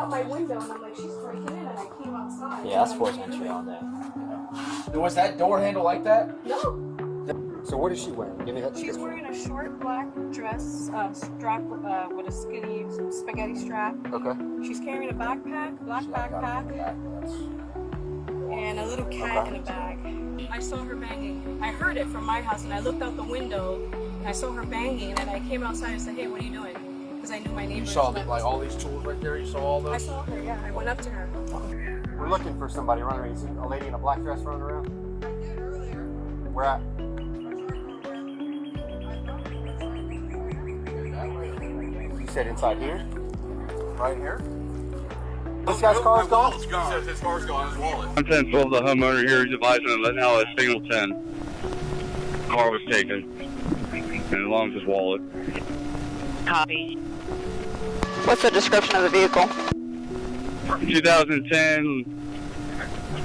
out my window and I'm like, she's breaking in, and I came outside. Yeah, that's forced entry all day. Was that door handle like that? No. So what is she wearing? Give me that. She's wearing a short black dress, strap with a skinny spaghetti strap. Okay. She's carrying a backpack, black backpack, and a little cat in a bag. I saw her banging. I heard it from my house, and I looked out the window, and I saw her banging, and I came outside and said, "Hey, what are you doing?" Because I knew my neighbor. You saw like all these tools right there. You saw all those. I saw her. Yeah, I went up to her. We're looking for somebody running around. You see a lady in a black dress running around? I did earlier. Where at? You said inside here? Right here? This guy's car is gone? He says his car's gone, his wallet. I'm 10-12, the homeowner here is advising him that now it's signal 10. Car was taken, and along with his wallet. Copy. What's the description of the vehicle? 2010,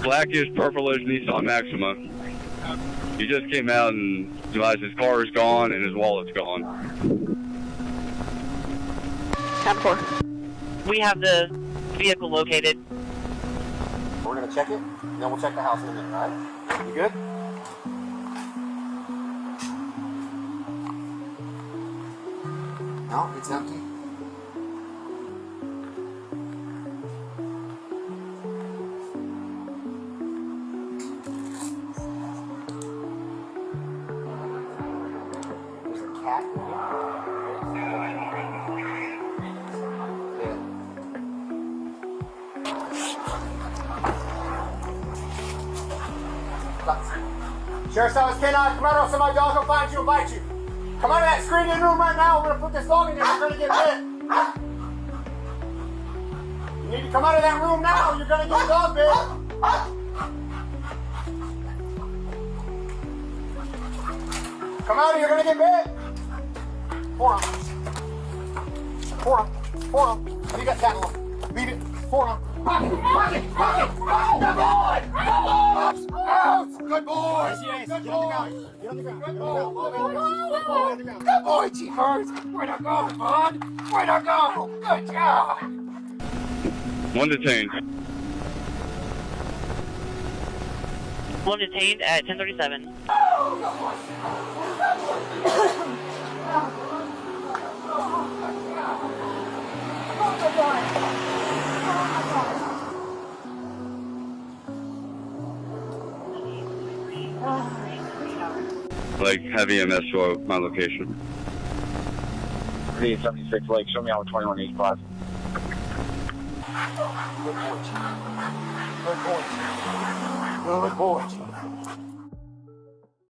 blackish, purplish Nissan Maxima. He just came out and advised his car is gone and his wallet's gone. 10-4. We have the vehicle located. We're going to check it, and then we'll check the house in a minute, all right? You good? No, it's empty. There's a cat in here. Sheriff's Office K9, come out or somebody dog will find you and bite you. Come out of that screening room right now. We're going to put this dog in there. We're going to get bit. You need to come out of that room now. You're going to get dog bit. Come out or you're going to get bit. Pour him. Pour him. Pour him. Leave that cat alone. Leave it. Pour him. Pocket! Pocket! Pocket! Good boy! Good boy! Out! Good boy! Yes, good boy! Get on the ground. Good boy! Good boy, T-Hurts! Way to go, bud! Way to go! Good job! One detained. One detained at 1037. Like, have EMS to my location. 76 Lake, show me how 21 East Plaza. Good boy, Chief. Good boy, Chief. Good boy, Chief.